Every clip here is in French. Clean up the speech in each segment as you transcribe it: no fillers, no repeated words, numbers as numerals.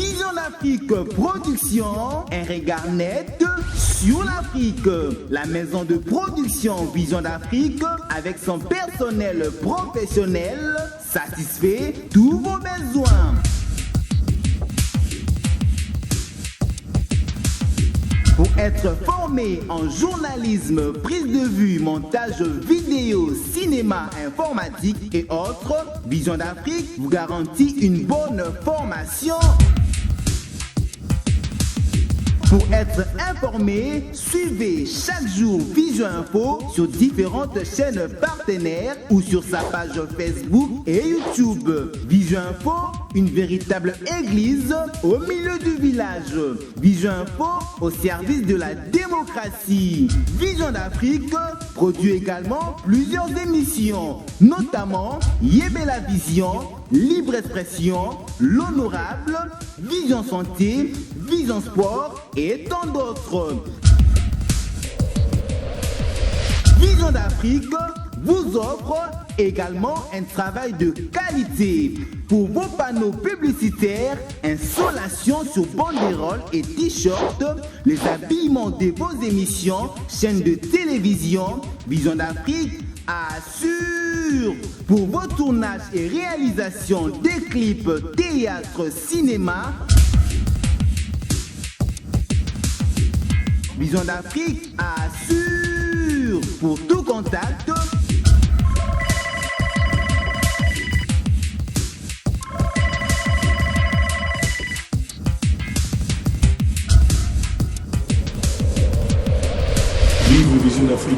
Vision d'Afrique Production, un regard net sur l'Afrique. La maison de production Vision d'Afrique, avec son personnel professionnel, satisfait tous vos besoins. Pour être formé en journalisme, prise de vue, montage vidéo, cinéma, informatique et autres, Vision d'Afrique vous garantit une bonne formation. Pour être informé, suivez chaque jour Vision Info sur différentes chaînes partenaires ou sur sa page Facebook et YouTube. Vision Info, une véritable église au milieu du village. Vision Info au service de la démocratie. Vision d'Afrique produit également plusieurs émissions, notamment Yébé la Vision, Libre Expression, L'Honorable, Vision Santé, Vision Sport et tant d'autres. Vision d'Afrique vous offre également un travail de qualité pour vos panneaux publicitaires, installation sur banderoles et t-shirts, les habillements de vos émissions, chaînes de télévision. Vision d'Afrique assure pour vos tournages et réalisations des clips, théâtre, cinéma. Vision d'Afrique assure pour tout contact. Vive Vision d'Afrique.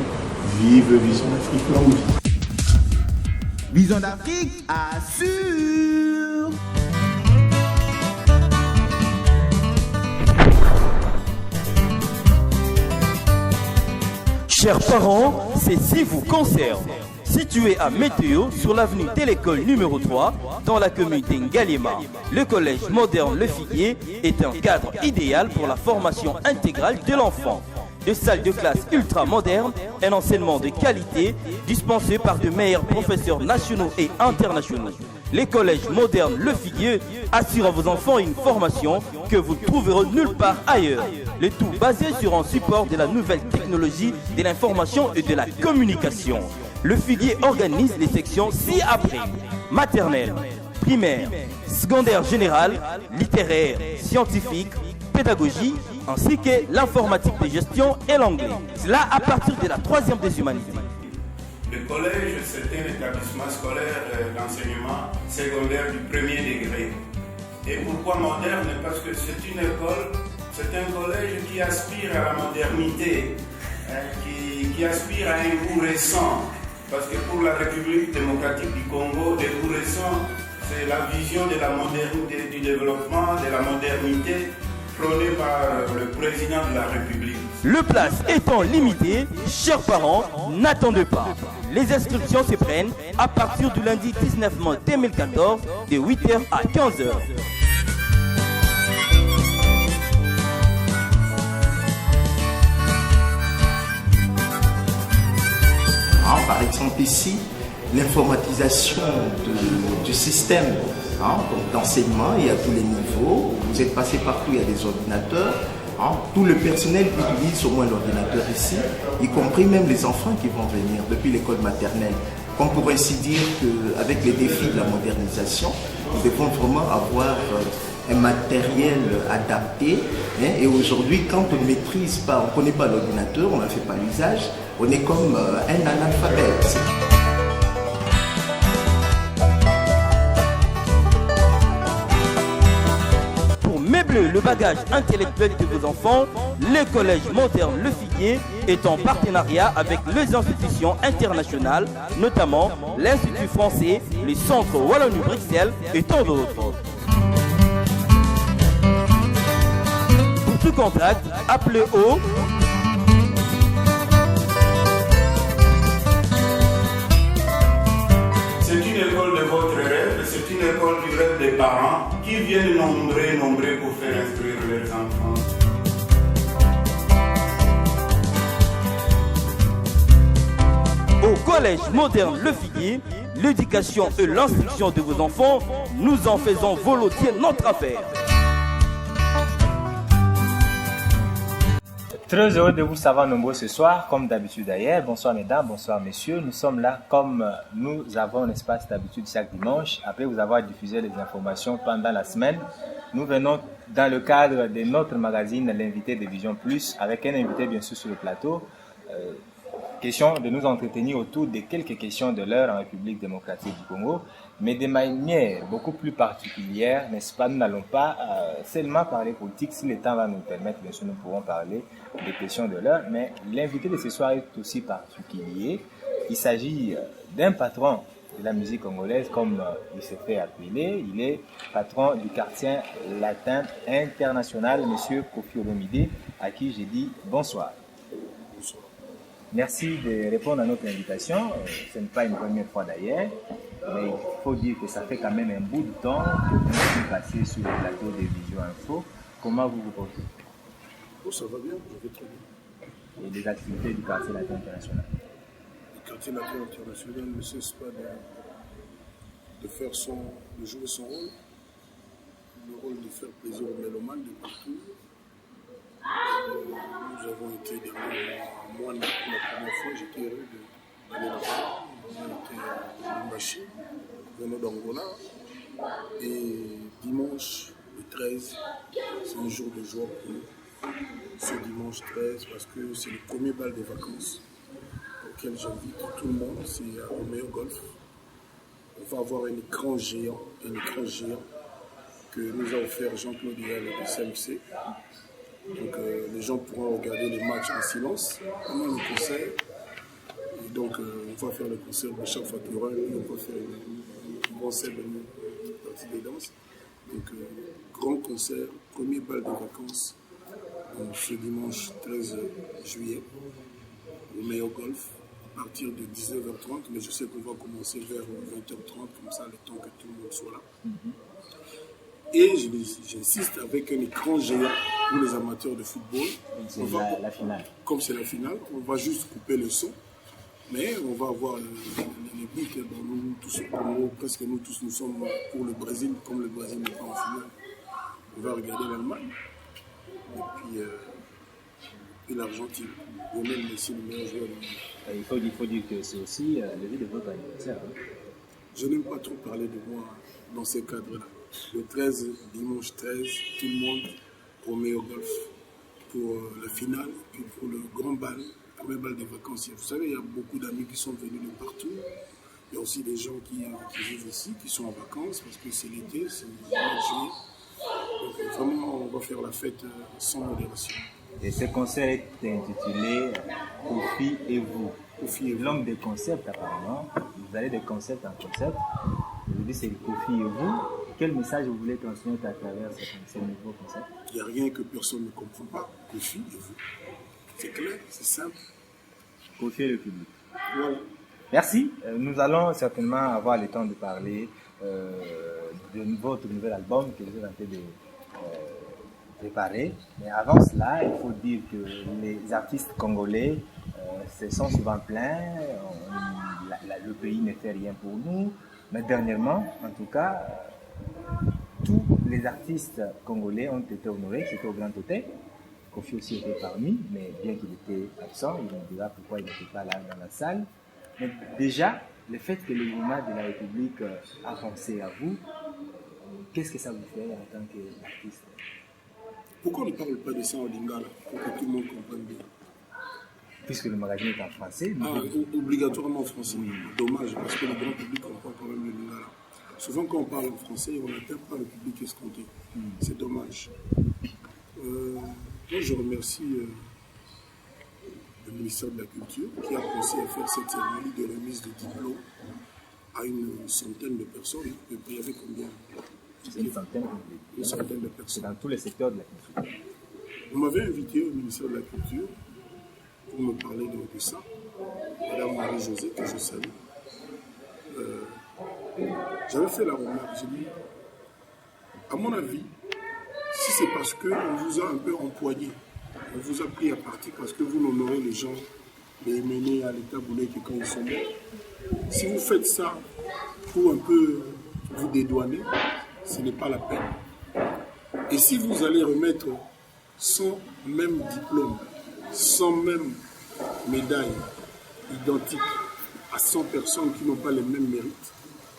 Vive Vision d'Afrique, là où Vision d'Afrique assure. Chers parents, ceci vous concerne. Situé à Météo, sur l'avenue de l'école numéro 3, dans la commune d'Ngalema, le collège moderne Le Figuier est un cadre idéal pour la formation intégrale de l'enfant. Des salles de classe ultra modernes, un enseignement de qualité dispensé par de meilleurs professeurs nationaux et internationaux. Les collèges modernes Le Figuier assurent à vos enfants une formation que vous trouverez nulle part ailleurs. Le tout basé sur un support de la nouvelle technologie de l'information et de la communication. Le Figuier organise les sections ci-après: maternelle, primaire, secondaire générale, littéraire, scientifique, pédagogie, ainsi que l'informatique de gestion et l'anglais. Cela à partir de la 3e des humanités. Le collège, c'est un établissement scolaire d'enseignement secondaire du premier degré. Et pourquoi moderne? Parce que c'est une école, c'est un collège qui aspire à la modernité, qui aspire à un goût récent. Parce que pour la République démocratique du Congo, le goût récent, c'est la vision de la modernité, du développement, de la modernité prônée par le président de la République. Le place étant limité, chers parents, n'attendez pas. Les inscriptions se prennent à partir du lundi 19 mai 2014 de 8h à 15h. Par exemple ici, l'informatisation du système d'enseignement, il y a tous les niveaux, vous êtes passé partout, il y a des ordinateurs. Tout le personnel utilise au moins l'ordinateur ici, y compris même les enfants qui vont venir depuis l'école maternelle. On pourrait ainsi dire qu'avec les défis de la modernisation, nous devons vraiment avoir un matériel adapté. Et aujourd'hui, quand on ne maîtrise pas, on ne connaît pas l'ordinateur, on n'en fait pas l'usage, on est comme un analphabète. Le bagage intellectuel de vos enfants, le collège moderne Le Figuier est en partenariat avec les institutions internationales, notamment l'Institut français, le Centre Wallonie-Bruxelles et tant d'autres. Pour tout contact, appelez au C'est une école de votre rêve, c'est une école du rêve des parents qui viennent nombreux pour faire instruire leurs enfants. Au collège moderne Le Figuier, l'éducation et l'instruction de vos enfants, nous en faisons volontiers notre affaire. Très heureux de vous savoir nombreux ce soir, comme d'habitude d'ailleurs. Bonsoir mesdames, bonsoir messieurs. Nous sommes là comme nous avons un espace d'habitude chaque dimanche. Après vous avoir diffusé les informations pendant la semaine, nous venons dans le cadre de notre magazine L'invité de Vision Plus, avec un invité bien sûr sur le plateau. Question de nous entretenir autour de quelques questions de l'heure en République démocratique du Congo, mais de manière beaucoup plus particulière, n'est-ce pas? Nous n'allons pas seulement parler politique. Si le temps va nous permettre, bien sûr, nous pourrons parler des questions de l'heure, mais l'invité de ce soir est aussi particulier. Il s'agit d'un patron de la musique congolaise, comme il se fait appeler. Il est patron du quartier latin international, M. Kofi Olomide, à qui j'ai dit bonsoir. Bonsoir. Merci de répondre à notre invitation. Ce n'est pas une première fois d'ailleurs, mais il faut dire que ça fait quand même un bout de temps que vous êtes passé sur le plateau de Vision Info. Comment vous vous portez? Oh, ça va bien, je vais très bien. Et les activités du quartier latin international? Le quartier latin international ne cesse pas de jouer son rôle, le rôle de faire plaisir aux mélomanes de partout. Nous avons été moi la première fois, j'étais heureux d'aller là-bas. On a été à Lumbashi, venant d'Angola. Et dimanche, le 13, c'est un jour de joie pour nous. Ce dimanche 13, parce que c'est le premier bal des vacances auquel j'invite tout le monde, c'est à Romeo Golf. On va avoir un écran géant que nous a offert Jean-Claude Dial de CMC. Donc les gens pourront regarder les matchs en silence pendant le concert. Et donc on va faire le concert de chaque factureur et on va faire une concert de partie des danses. Donc grand concert, premier bal de vacances ce dimanche 13 juillet au Meilleur Golf à partir de 19h30. Mais je sais qu'on va commencer vers 20h30 comme ça, le temps que tout le monde soit là. Et j'insiste avec un écran géant pour les amateurs de football. C'est la finale. Comme c'est la finale, on va juste couper le son, mais on va avoir les buts. Nous tous, presque nous tous, nous sommes pour le Brésil, comme le Brésil n'est pas en finale. On va regarder l'Allemagne et puis l'Argentine. Lionel Messi, le meilleur joueur du monde. Il faut dire que c'est aussi le jour de votre anniversaire. Hein? Je n'aime pas trop parler de moi dans ces cadres-là. Le 13, dimanche 13, tout le monde au Meilleur Golf pour la finale, puis pour le grand bal, le premier bal des vacances. Vous savez, il y a beaucoup d'amis qui sont venus de partout. Il y a aussi des gens qui vivent ici, qui sont en vacances, parce que c'est l'été, c'est le mois de juillet. Donc vraiment, on va faire la fête sans modération. Et ce concert est intitulé Kofi et vous. Kofi et vous. L'homme des concepts apparemment. Vous allez de concept en concept. Aujourd'hui c'est Kofi et vous. Quel message vous voulez transmettre à travers ce nouveau concept? Il n'y a rien que personne ne comprend pas. Kofi et vous. C'est clair, c'est simple. Kofi et le public. Voilà. Merci. Nous allons certainement avoir le temps de parler de votre nouvel album que vous êtes en train de préparer. Mais avant cela, il faut dire que les artistes congolais se sont souvent plaints. Le pays ne fait rien pour nous. Mais dernièrement, en tout cas, tous les artistes congolais ont été honorés. C'était au Grand Hôtel. Kofi aussi était parmi, mais bien qu'il était absent, il nous dira pourquoi il n'était pas là dans la salle. Mais déjà, le fait que le gouvernement de la République a pensé à vous, qu'est-ce que ça vous fait en tant qu'artiste? Pourquoi on ne parle pas de ça en lingala pour que tout le monde comprenne bien? Puisque le magazine est en français. Obligatoirement en français. Oui. Dommage, parce que le grand public comprend quand même le lingala. Souvent, quand on parle en français, on n'atteint pas le public escompté. C'est dommage. Moi, je remercie le ministère de la Culture qui a pensé à faire cette cérémonie de remise de diplôme à une centaine de personnes. Et puis, il y avait combien? C'est une centaine de personnes. C'est dans tous les secteurs de la culture. On m'avait invité au ministère de la Culture pour me parler de ça. Madame Marie-Josée, que je salue. J'avais fait la remarque, j'ai dit, à mon avis, si c'est parce qu'on vous a un peu empoigné, on vous a pris à partie parce que vous n'honorez les gens, les mener à l'état boulé que quand ils sont morts. Si vous faites ça pour un peu vous dédouaner, ce n'est pas la peine. Et si vous allez remettre sans même diplôme sans même médaille identique à 100 personnes qui n'ont pas les mêmes mérites,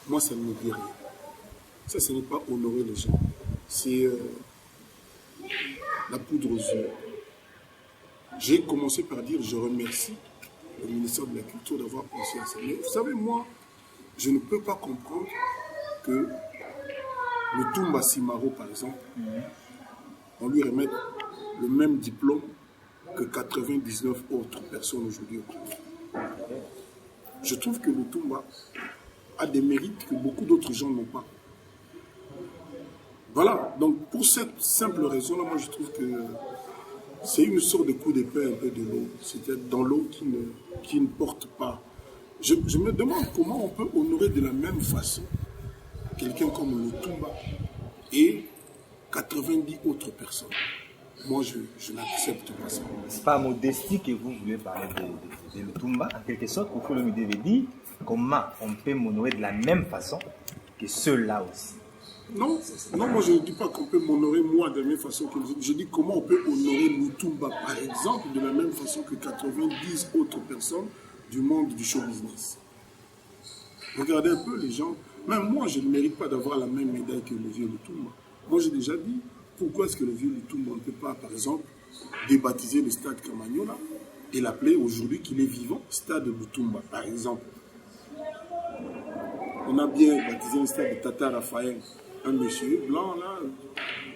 moi, ça ne me dit rien. Ça, ce n'est pas honorer les gens. C'est la poudre aux yeux. J'ai commencé par dire je remercie le ministère de la Culture d'avoir pensé à ça. Mais vous savez, moi, je ne peux pas comprendre que le Toumba Simaro, par exemple, on lui remette le même diplôme que 99 autres personnes aujourd'hui au Congo. Je trouve que le Toumba a des mérites que beaucoup d'autres gens n'ont pas. Voilà, donc pour cette simple raison-là, moi je trouve que c'est une sorte de coup d'épée un peu de l'eau. C'est-à-dire dans l'eau qui ne porte pas. Je me demande comment on peut honorer de la même façon quelqu'un comme le Toumba et 90 autres personnes. Moi, je n'accepte pas ça. C'est pas modestie que vous voulez parler de Lutumba. En quelque sorte, pour que le Midé dit comment on peut m'honorer de la même façon que ceux-là aussi. Non, moi je ne dis pas qu'on peut m'honorer moi de la même façon que je dis comment on peut honorer Lutumba, par exemple, de la même façon que 90 autres personnes du monde du show business. Regardez un peu les gens. Même moi, je ne mérite pas d'avoir la même médaille que le vieux Lutumba. Moi, j'ai déjà dit, pourquoi est-ce que le vieux Lutumba ne peut pas, par exemple, débaptiser le stade Camagnola et l'appeler aujourd'hui qu'il est vivant, stade Lutumba, par exemple. On a bien baptisé un stade de Tata Raphaël, un monsieur blanc, là,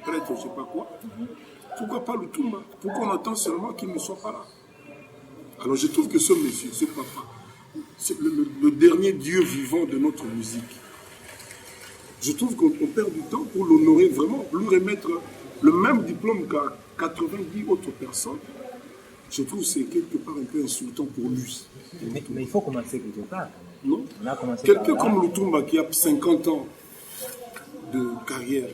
prêtre, je ne sais pas quoi. Pourquoi pas Lutumba? Pourquoi on attend seulement qu'il ne soit pas là? Alors je trouve que ce monsieur, ce papa, c'est le dernier dieu vivant de notre musique. Je trouve qu'on perd du temps pour l'honorer vraiment, lui remettre le même diplôme qu'à 90 autres personnes. Je trouve que c'est quelque part un peu insultant pour lui. Mais il faut commencer quelque part. Non? Quelqu'un comme Lutumba qui a 50 ans de carrière,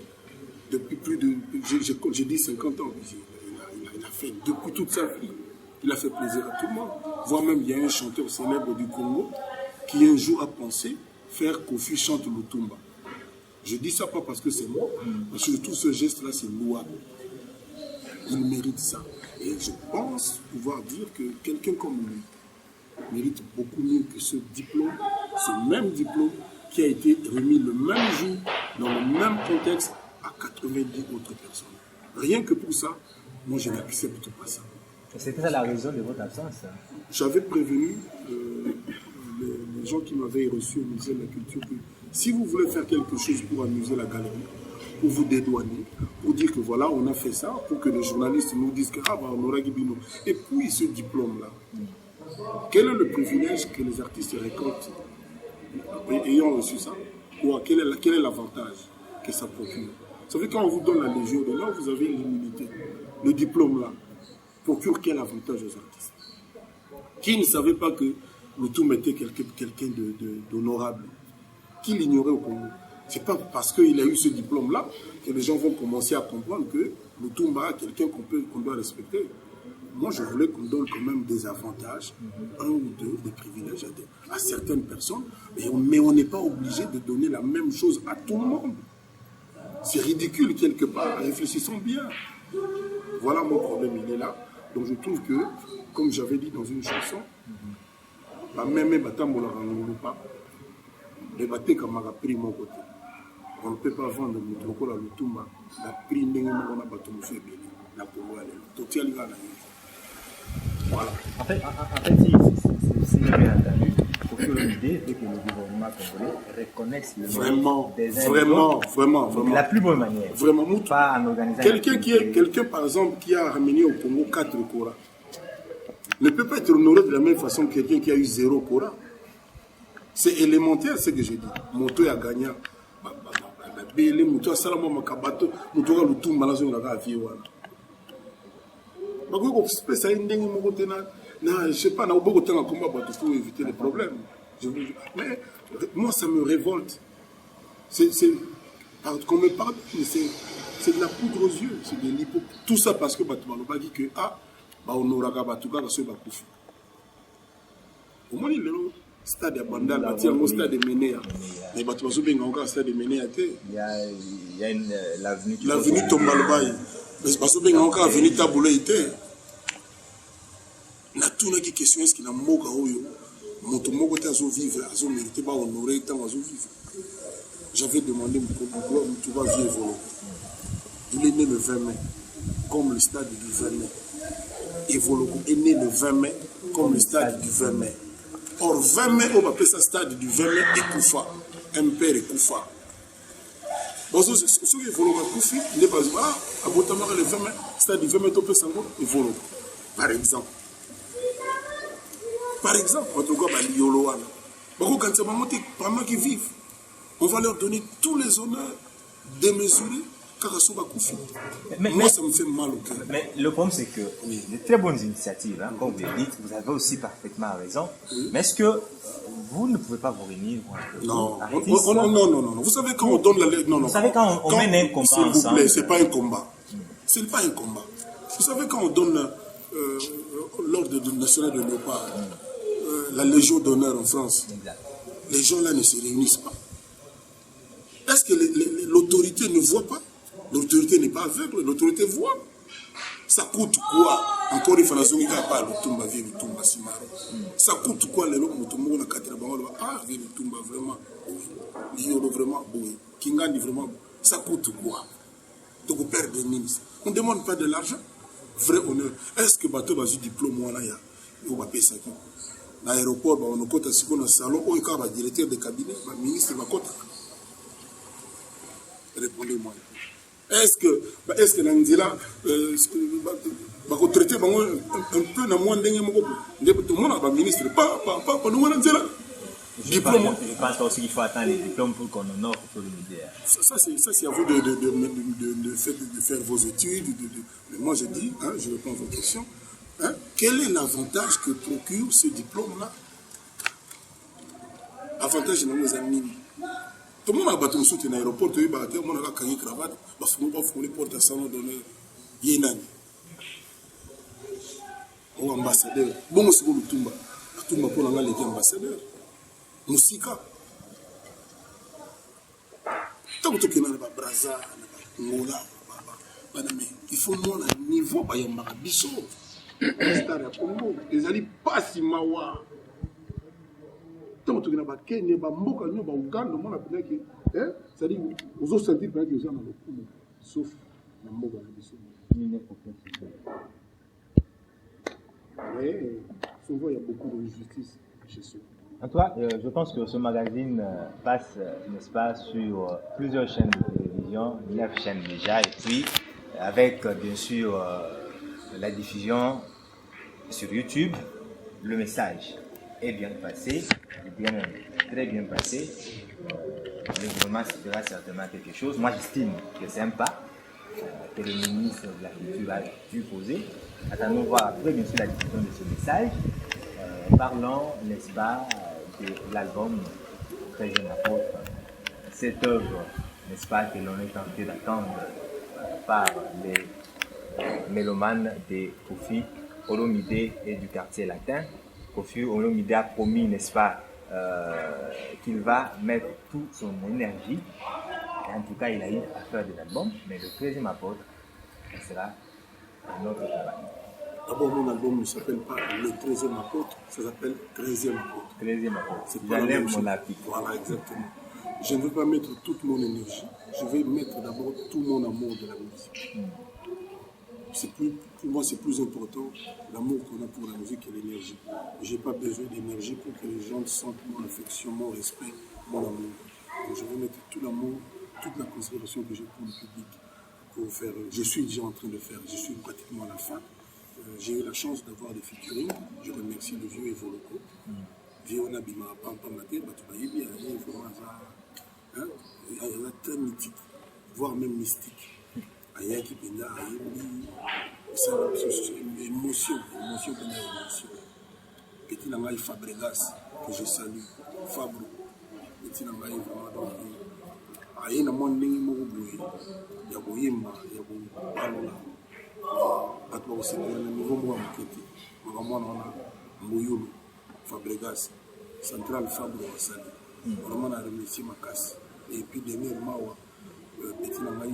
depuis plus de... J'ai dit 50 ans, il a fait depuis toute sa vie. Il a fait plaisir à tout le monde. Voire même, il y a un chanteur célèbre du Congo qui un jour a pensé faire Kofi chante Lutumba. Je dis ça pas parce que c'est moi, parce que je trouve ce geste-là, c'est louable. Il mérite ça. Et je pense pouvoir dire que quelqu'un comme lui mérite beaucoup mieux que ce diplôme, ce même diplôme qui a été remis le même jour, dans le même contexte, à 90 autres personnes. Rien que pour ça, moi je n'accepte pas ça. C'était ça la raison de votre absence? J'avais prévenu les gens qui m'avaient reçu au musée de la Culture que si vous voulez faire quelque chose pour amuser la galerie, pour vous dédouaner, pour dire que voilà, on a fait ça, pour que les journalistes nous disent que ah, bah, on aura Guibino. Et puis ce diplôme-là, quel est le privilège que les artistes récoltent ayant reçu ça? Quel est l'avantage que ça procure? Vous savez, quand on vous donne la Légion d'honneur, vous avez l'immunité. Le diplôme-là procure quel avantage aux artistes? Qui ne savait pas que Lutumba était quelqu'un d'honorable? Qui l'ignorait au Congo? C'est pas parce qu'il a eu ce diplôme-là que les gens vont commencer à comprendre que Lutumba est quelqu'un qu'on doit respecter. Moi, je voulais qu'on donne quand même des avantages, un ou deux, des privilèges à certaines personnes, mais on n'est pas obligé de donner la même chose à tout le monde. C'est ridicule quelque part, réfléchissons bien. Voilà mon problème, il est là. Donc je trouve que, comme j'avais dit dans une chanson, même Batambola Rangurupa, les batés comme a pris mon côté. On ne peut pas vendre le troco à Lutumba, la prix n'est pas on a battu le fait la Congo. Voilà. En fait, si j'ai bien entendu, il faut que l'idée est que le gouvernement congolais reconnaisse le vraiment. De la plus bonne manière. Vraiment. Pas en organisant. Quelqu'un, par exemple, qui a ramené au Congo 4 Kora, ne peut pas être honoré de la même façon que quelqu'un qui a eu 0 Kora. C'est élémentaire ce que je dis. Moto a gagné. Les motos, ça, makabato, moto a Lutumba, là, on a vu. Je ne sais pas, on a beaucoup de temps à combattre pour éviter les problèmes. Mais moi, ça me révolte. Qu'on me parle, c'est de la poudre aux yeux, c'est de l'hypo. Tout ça parce que Batouba dit que on aura Batouba parce que Bakoufi. Au moins, il est là. Stade Bandal, le stade de Ménéa. Mais Batouba Soubenga encore stade de Ménéa. Il y a l'avenue Tombalbaï. Mais Batouba encore avenue Taboulé. na tuna ki question est-ce qu'il a moka oyo moto moko ta zo vivre azo mériter ba honorer tant azo vivre. J'avais demandé pourquoi tu vas vivre. Il est né le 20 mai comme le stade du 20 mai. Et Voloko est né le 20 mai comme le stade du 20 mai. Or 20 mai on va appeler ça stade du 20 mai et Koufa. Un père et Koufa. Bon, ce qui est Voloko Koufi, il n'est pas à Botamara le 20 mai, stade du 20 mai, on peut s'en et Voloko. Par exemple. Par exemple, en tout cas, Yoloana. Bon, quand c'est maman qui vivent, on va leur donner tous les honneurs démesurés. Mais, moi, ça me fait mal au cœur. Mais le problème, c'est que de très bonnes initiatives, hein, comme vous le dites, vous avez aussi parfaitement raison. Oui. Mais est-ce que vous ne pouvez pas vous réunir non. Non. Vous savez, quand on donne la lettre. Non. Vous savez, quand on mène un combat ensemble. S'il vous plaît, c'est pas un combat. C'est pas un combat. Vous savez, quand on donne l'ordre national de Léopard, la Légion d'honneur en France, exact. Les gens là ne se réunissent pas. Est-ce que l'autorité ne voit pas? L'autorité n'est pas aveugle, l'autorité voit. Ça coûte quoi? Encore une fois, ça coûte quoi les gens vraiment? Ça coûte quoi? Donc on perd des ministres. On ne demande pas de l'argent. Vrai honneur. Est-ce que bateau va du diplôme là il va payer ça? Dans l'aéroport, on a un salon, on a un directeur de cabinet, un ministre va côté. Répondez-moi. Est-ce que Nandila va traiter un peu dans moins de tout le monde a un ministre, pas nous Nandila. Je pense aussi qu'il faut attendre les diplômes pour qu'on honore pour le média. Ça c'est à vous de faire vos études. Mais moi je dis, hein, je réponds à vos questions. Hein, quel est l'avantage que procure ce diplôme-là? Avantage de nos amis. Tout le monde a battu un soutien à l'aéroport, tout le monde a gagné cravate, parce que nous avons fait porte à salon donné Yénani. Ou ambassadeur. Bon, c'est pour le Tumba. Tumba pour l'anglais qui est ambassadeur. Moussika. Tant que tu es dans le Brazza, Ngola, il faut nous un niveau, il y a un marabisso. Les alliés pas si mawa. Tant que tu es dans le Kenya, Mboka, Ouganda, on a appelé que. C'est-à-dire, vous avez senti que les gens dans le coup, sauf dans Mboka. Mais souvent, il y a beaucoup d'injustice chez ceux. En tout cas, je pense que ce magazine passe, n'est-ce pas, sur plusieurs chaînes de télévision, 9 chaînes déjà, et puis avec bien sûr la diffusion sur YouTube, le message est bien passé, très bien passé. Le gouvernement fera certainement quelque chose. Moi, j'estime que c'est un pas que le ministre de la Culture a dû poser. Attendons voir après, bien sûr, la diffusion de ce message. Parlons, n'est-ce pas, de l'album 13e apôtre. Cette œuvre, n'est-ce pas, que l'on est tenté d'attendre par les mélomanes de Kofi Olomide et du quartier latin. Kofi Olomide a promis, n'est-ce pas, qu'il va mettre toute son énergie. Et en tout cas, il a eu à faire des albums, mais le 13e apôtre, ça sera un autre travail. D'abord, mon album ne s'appelle pas le 13e apôtre, ça s'appelle 13e apôtre. 13e apôtre. C'est pas J'enlève mon article. Voilà, exactement. Je ne veux pas mettre toute mon énergie. Je vais mettre d'abord tout mon amour de la musique. Pour moi, c'est plus important l'amour qu'on a pour la musique que l'énergie. Je n'ai pas besoin d'énergie pour que les gens sentent mon affection, mon respect, mon amour. Donc, je vais mettre tout l'amour, toute la considération que j'ai pour le public. Pour faire, je suis déjà en train de faire, je suis pratiquement à la fin. J'ai eu la chance d'avoir des featuring. Je remercie le vieux Evoloko. Vieux Onabima Pampamate, Batubaïbi, il y a très mythique, voire même mystique. Aya qui pénale, c'est une émotion. Petit Nangaï Fabregas, que je salue. Fabro. Petit Nangaï vraiment donc. Aya n'a moins n'importe où. Il y a Boyemba, il y a Palola. Atwa aussi dans le niveau moi Moketi. Vraiment on a Mouyolo, Fabregas, Central Fabro Wasali. Vraiment on a remercié Makas. Et puis dernièrement Petit Nangaï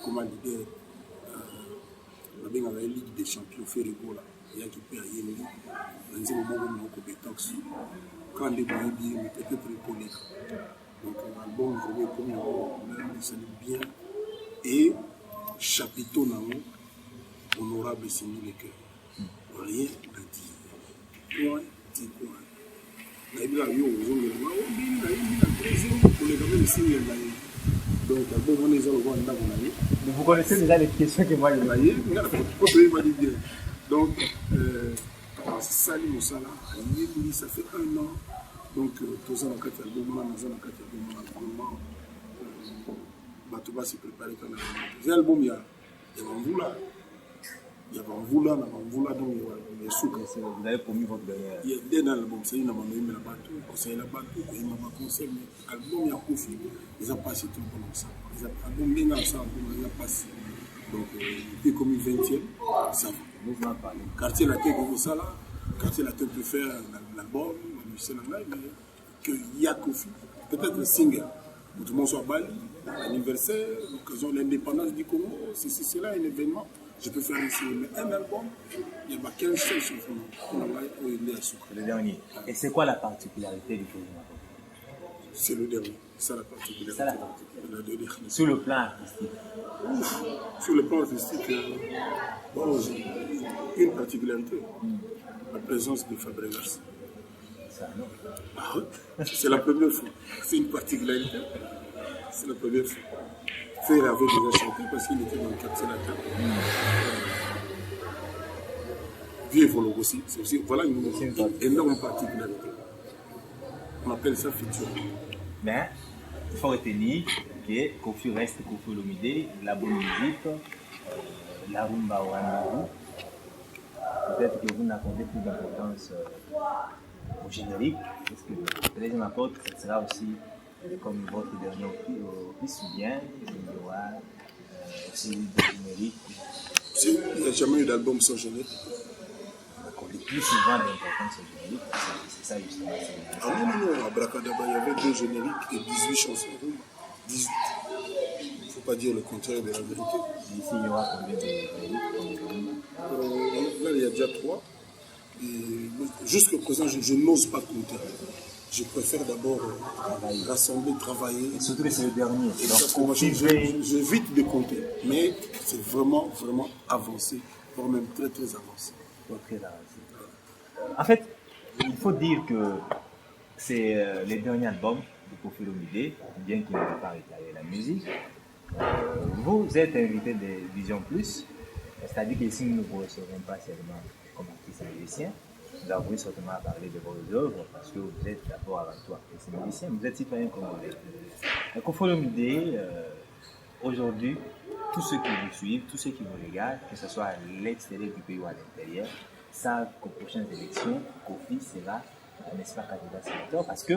comme leader, la Ligue des Champions fait rigoler. il y a qui peut y aller. Dans un moment où on a détox, quand les bois bien, mais peut-être les connaître. Donc l'album, je vais comme on ça bien. Et chapiteau honorable Seigneur le cœur. Rien à dire. Point, petit point. Donc, vous connaissez déjà les questions que moi je vais. Donc, ça fait 1 an. Donc, tout ça, on va se préparer quand même. L'album, il y a Vanvoula. Il y a Vanvoula, donc il y a Souka. Vous avez promis votre dernière. Il y a des dans l'album, c'est une amende, il y a la bateau, il y a la bateau, il y a ma conseil, mais l'album, il y a Kofi, ils ont passé tout le temps ça. L'album, il y a ça, il a passé. Donc, il est comme une 20e, ça va. Quartier la tête, comme ça là, quartier la tête peut faire l'album, c'est mais qu'il y a Kofi, peut-être le single, où tout le monde soit à Bali, l'anniversaire, l'occasion de l'indépendance du Congo, c'est là un événement. Je peux faire ici, mais un album, il n'y a pas 15 chansons le dernier. Et c'est quoi la particularité du projet? C'est le dernier. C'est la particularité. Sur le plan artistique. Sur le plan artistique, bon, une particularité. La présence de Fabregas. Ça, non? Ah, oui. C'est la première fois. C'est une particularité. C'est la première fois. Il avait déjà chanté parce qu'il était dans le quartier latin. Vieux Vologo aussi, c'est aussi, voilà une énorme particularité. On appelle ça feature. Mais il faut retenir que Kofi reste Kofi Olomide, la bonne musique, la rumba au rendez-vous. Peut-être que vous n'accordez plus d'importance au générique, parce que le deuxième apôtre, ce sera aussi comme votre dernier opus, bien, il y aura aussi du générique. Il n'y a jamais eu d'album sans générique. On dit plus souvent l'importance au générique, c'est ça justement. Ah non, à Bracadaba, il y avait 2 génériques et 18 chansons. 18. Il ne faut pas dire le contraire de la vérité. Ici, il y aura combien de génériques? Là, il y a déjà 3. Jusqu'à présent, je n'ose pas compter. Je préfère d'abord rassembler, travailler. Et surtout que c'est le dernier. Donc, j'évite de compter. Mais c'est vraiment, vraiment avancé, voire même très, très avancé. Très avancé. En fait, il faut dire que c'est les derniers albums de Kofi Olomide, bien qu'il n'ait pas retiré la musique. Vous êtes invité de Vision Plus, c'est-à-dire que ici, nous ne vous recevrons pas seulement comme artiste et musicien. Vous avez certainement à parler de vos œuvres parce que vous êtes d'abord avant tout artiste et musicien, vous êtes citoyen congolais. Kofi Olomide, aujourd'hui, tous ceux qui vous suivent, tous ceux qui vous regardent, que ce soit à l'extérieur du pays ou à l'intérieur, savent qu'aux prochaines élections, Kofi sera, n'est-ce pas, candidat sénateur parce que,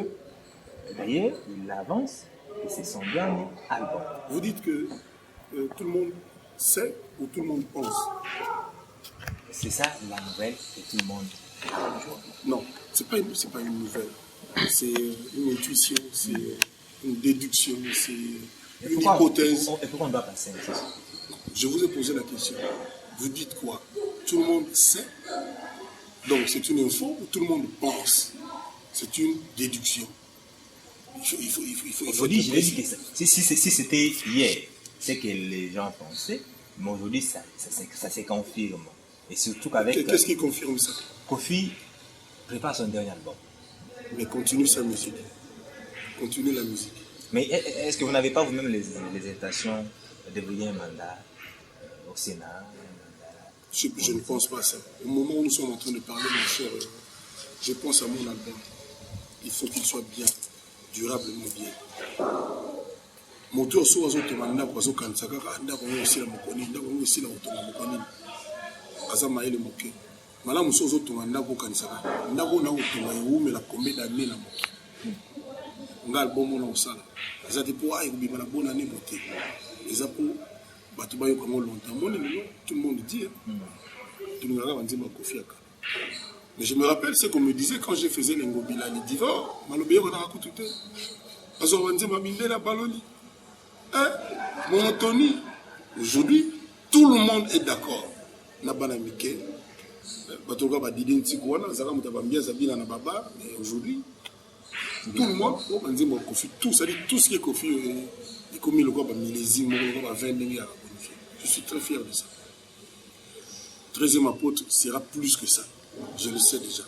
d'ailleurs, il avance et c'est son dernier album. Vous dites que tout le monde sait ou tout le monde pense? C'est ça la nouvelle que tout le monde a aujourd'hui. Non, c'est pas une nouvelle. C'est une intuition, c'est une déduction, c'est une hypothèse. Et pourquoi on doit passer? Je vous ai posé la question. Vous dites quoi? Tout le monde sait? Donc c'est une info ou tout le monde pense? C'est une déduction. Aujourd'hui, je vais dire que si c'était hier, c'est que les gens pensaient, mais aujourd'hui, ça se confirme. Et surtout qu'avec... Qu'est-ce qui confirme ça? Kofi prépare son dernier album. Mais continue sa musique. Continue la musique. Mais est-ce que vous n'avez pas vous-même les hésitations de briller un mandat au Sénat? Je ne pense pas à ça. Au moment où nous sommes en train de parler, mon cher, je pense à mon album. Il faut qu'il soit bien, durablement bien. Moto so azotoma ndako azokanisa kaka ndako ngo osila mokoni ndako ngo osila otonga mokoni aza mayele moke malamu so ozotoma ndako okanisa kaka ndako na otonga ewumela combien d'années na moke nga album na osala eza te po ay kubima na bonne année mote eza po bato bayoka ngo longtemps moni lelo tout le monde dit tout le monde va dire Kofi aka. Mais je me rappelle ce qu'on me disait quand je faisais l'engobila les divors malobé on a raconté tout azo wanze mabindela baloni. Mon Anthony, aujourd'hui, tout le monde est d'accord. Nabana Mike, Batoka ba Didi Ntikwana, Zara Mutabambia, Zabina Nababa, mais aujourd'hui, tout le monde, on dit mon Kofi, tout ce qui est Kofi, est commis le corps, millésime, le corps, 20 000 à bonifier. Je suis très fier de ça. 13e apôtre sera plus que ça. Je le sais déjà.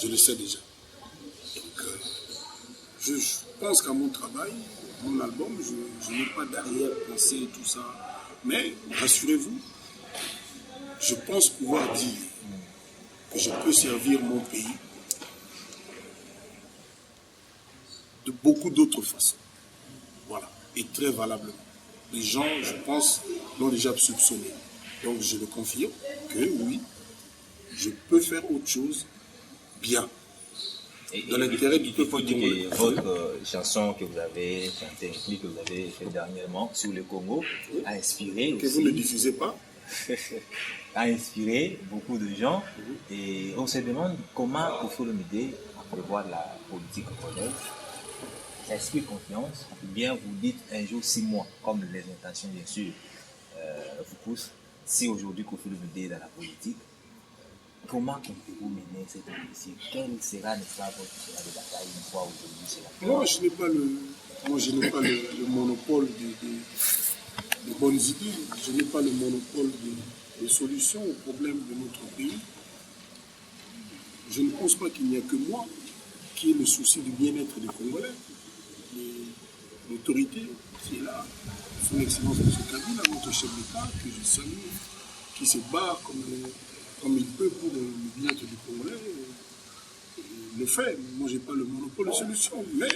Je le sais déjà. Donc, je pense qu'à mon travail, mon album, je n'ai pas d'arrière-pensée, tout ça. Mais, rassurez-vous, je pense pouvoir dire que je peux servir mon pays de beaucoup d'autres façons. Voilà. Et très valablement. Les gens, je pense, l'ont déjà soupçonné. Donc, je le confirme que oui, je peux faire autre chose bien. Dans l'intérêt du peuple. Il faut dire que votre chanson que vous avez chantée, un clip que vous avez fait dernièrement sur le Congo, a inspiré que aussi, vous ne diffusez pas. a inspiré beaucoup de gens. Et on se demande comment Kofi Olomide prévoit la politique congolaise. Ça inspire confiance, ou bien vous dites un jour 6 mois, comme les intentions bien sûr vous poussent. Si aujourd'hui Kofi Olomide est dans la politique, comment comptez-vous mener cette politique? Quel sera, n'est-ce pas, votre chemin de bataille une fois aujourd'hui c'est la Moi, je n'ai pas le monopole des bonnes idées. Je n'ai pas le monopole des solutions aux problèmes de notre pays. Je ne pense pas qu'il n'y a que moi qui ai le souci du bien-être des Congolais. L'autorité qui est là, son Excellence M. Kabila, notre chef d'État, que je salue, qui se bat comme il peut pour le bien-être du Congolais, le fait. Moi, je n'ai pas le monopole de solution, mais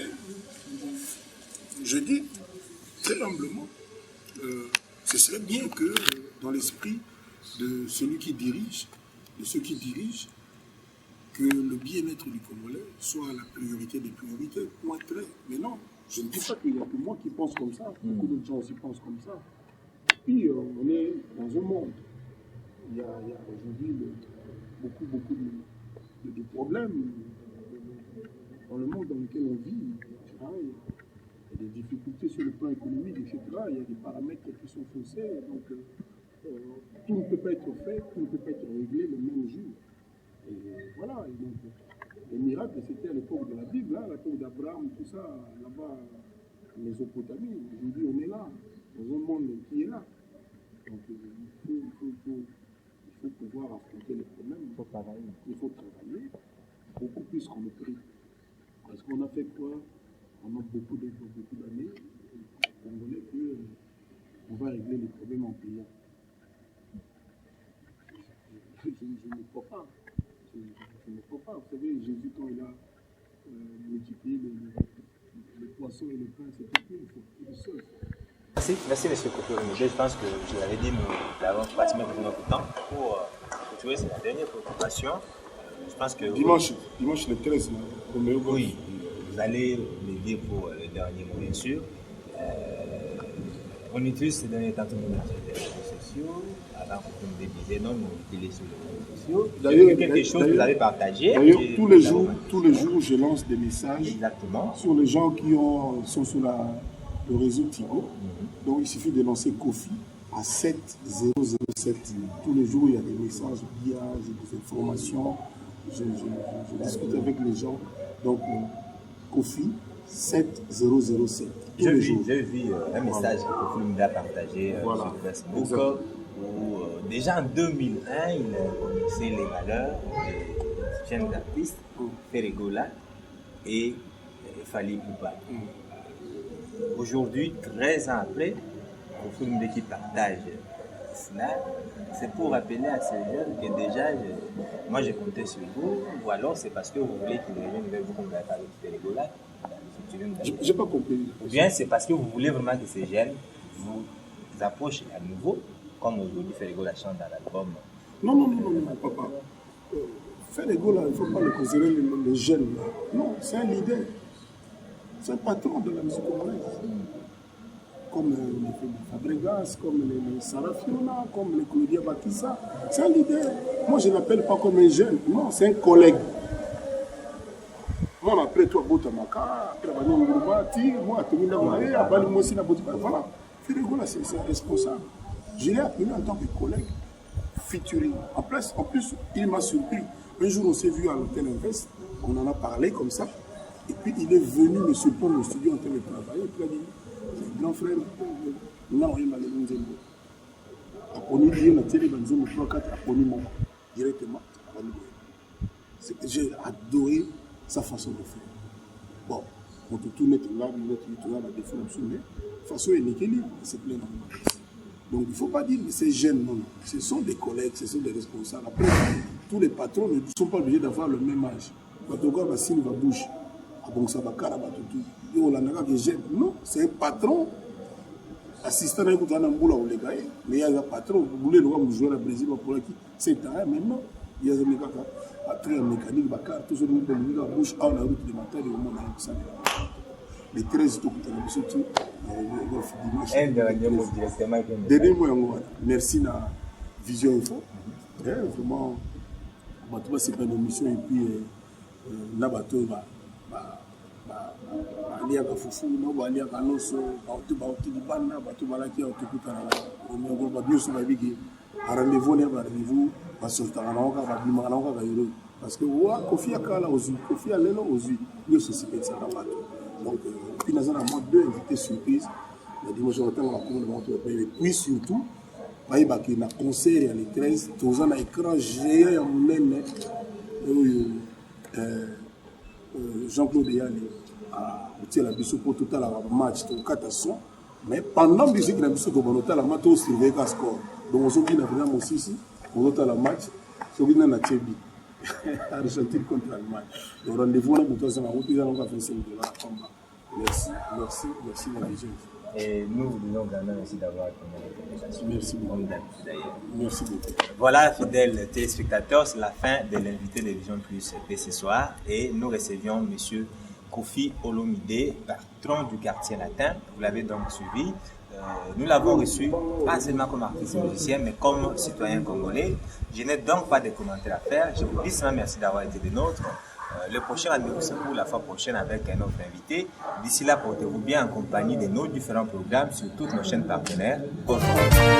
je dis très humblement, ce serait bien que dans l'esprit de celui qui dirige, de ceux qui dirigent, que le bien-être du Congolais soit la priorité des priorités, point très. Mais non, je ne dis pas qu'il n'y a que moi qui pense comme ça, beaucoup d'autres gens aussi pensent comme ça. Puis on est dans un monde, il y a aujourd'hui beaucoup de problèmes dans le monde dans lequel on vit. Il y a des difficultés sur le plan économique, etc. Il y a des paramètres qui sont faussés. Donc tout ne peut pas être fait, tout ne peut pas être réglé le même jour. Et voilà, et donc, les miracles, c'était à l'époque de la Bible, à l'époque d'Abraham, tout ça, là-bas, en Mésopotamie. Aujourd'hui, on est là, dans un monde qui est là. Donc, il faut pouvoir affronter les problèmes. Il faut travailler, beaucoup plus qu'on le prie. Parce qu'on a fait quoi? On a beaucoup d'années, les Congolais, qu'on va régler les problèmes en payant. Je ne crois pas. Je ne crois pas. Vous savez, Jésus, quand il a multiplié les poissons et le pain, c'était une seule. Merci, M. Kofi Olomide. Je pense que je l'avais dit, nous avons pratiquement besoin de notre temps pour clôturer. C'est la dernière préoccupation. Je pense que dimanche le 13, oui, vous allez le dire pour le dernier mot, bien sûr. On utilise ces derniers temps les réseaux sociaux. Avant que vous me disiez non, on utilise sur les réseaux sociaux. D'ailleurs, quelque chose que vous avez partagé. D'ailleurs, tous les jours, je lance des messages. Exactement. Sur les gens qui sont sur le réseau Tigo. Donc, il suffit de lancer Kofi à 7007. Tous les jours, il y a des messages, j'ai des informations. Je discute avec les gens. Donc, Kofi 7007. J'ai vu un message que Kofi Olomide a partagé sur Facebook. Où, déjà en 2001, il connaissait les valeurs des jeunes artistes, Ferregola et Fally Ipupa. Aujourd'hui, 13 ans après, Kofi Olomide qui partage cela, c'est pour rappeler à ces jeunes que déjà, moi je comptais sur vous, ou alors c'est parce que vous voulez qu'ils reviennent vers vous comme vous avez parlé de Ferregola. J'ai pas compris. Ou bien c'est parce que vous voulez vraiment que ces jeunes vous approchent à nouveau, comme aujourd'hui Ferregola chante dans l'album. Non, papa. Ferregola, il ne faut pas le considérer les jeunes. Non, c'est un leader. C'est un patron de la musique congolaise. Comme les Fabregas, comme les Sarafiona, comme les Claudia Bakissa. C'est un leader. Moi, je ne l'appelle pas comme un jeune. Non, c'est un collègue. Moi, après toi, Botamaka, après Bani Ngoubati, moi, Tomina Maé, Abali Mosina Botika. Voilà. Ferregola, c'est un responsable. Je l'ai appelé en tant que collègue. featuring. En plus, il m'a surpris. Un jour, on s'est vu à l'hôtel Invest, on en a parlé comme ça, et puis il est venu me surprendre au studio en train de travailler, et puis il a dit, c'est un grand frère, non, il m'a dit, Aponi dit, on a tiré dans une 3-4, Aponi mon directement. J'ai adoré sa façon de faire. Bon, on peut tout mettre là, la définition, mais de façon est nickel, c'est plein d'envie. Donc il ne faut pas dire que ces jeunes, non, ce sont des collègues, ce sont des responsables. Après, tous les patrons ne sont pas obligés d'avoir le même âge. Quand on va signe va bouche, non, c'est un patron. Assistant à l'écoute, mais il y a un patron, vous voulez le voir jouer au Brésil, c'est un maintenant. Il y a des mécaniques, tout ce monde de la bouche, à la route du matin, et au monde a les 13 tout surtout. Un dernier mot directement. Dernier mot, merci à Vision Info. Vraiment, c'est pas une émission, et puis, là, alia ka fufu no alia ka noso auto libana bato balaki auto kutana na ngolo ba bioso ba bigi rendez-vous ne ba rendez-vous ba sultana na ka ba bima na ka yoro parce que wa kofi akala ozu kofi alelo ozu yo se sipé ça na bato donc puis nous avons moins deux invités surprise la dimanche matin on va prendre le montre et puis surtout ba ibaki na concert ya les 13 tous na écran géant ya munene Jean-Claude Yali a tiré la biseau pour tout à l'heure match de 4-100 mais pendant que la biseau de Bonota la match aussi surveillé le score donc on s'est dit vraiment aussi ici on a la match c'est bien na Tchebi Argentine contre l'Allemagne le rendez-vous là pour ça on va faire 5 $ combat merci la vision et nous vous disons vraiment merci d'avoir répondu. Merci beaucoup. Merci beaucoup. Voilà, fidèles téléspectateurs, c'est la fin de l'invité de Vision Plus de ce soir et nous recevions M. Kofi Olomide, patron du quartier latin. Vous l'avez donc suivi. Nous l'avons reçu pas seulement comme artiste musicien, mais comme citoyen congolais. Je n'ai donc pas de commentaires à faire. Je vous dis seulement merci d'avoir été des nôtres. Le prochain rendez-vous c'est pour la fois prochaine avec un autre invité. D'ici là, portez-vous bien en compagnie de nos différents programmes sur toutes nos chaînes partenaires. Bonne soirée.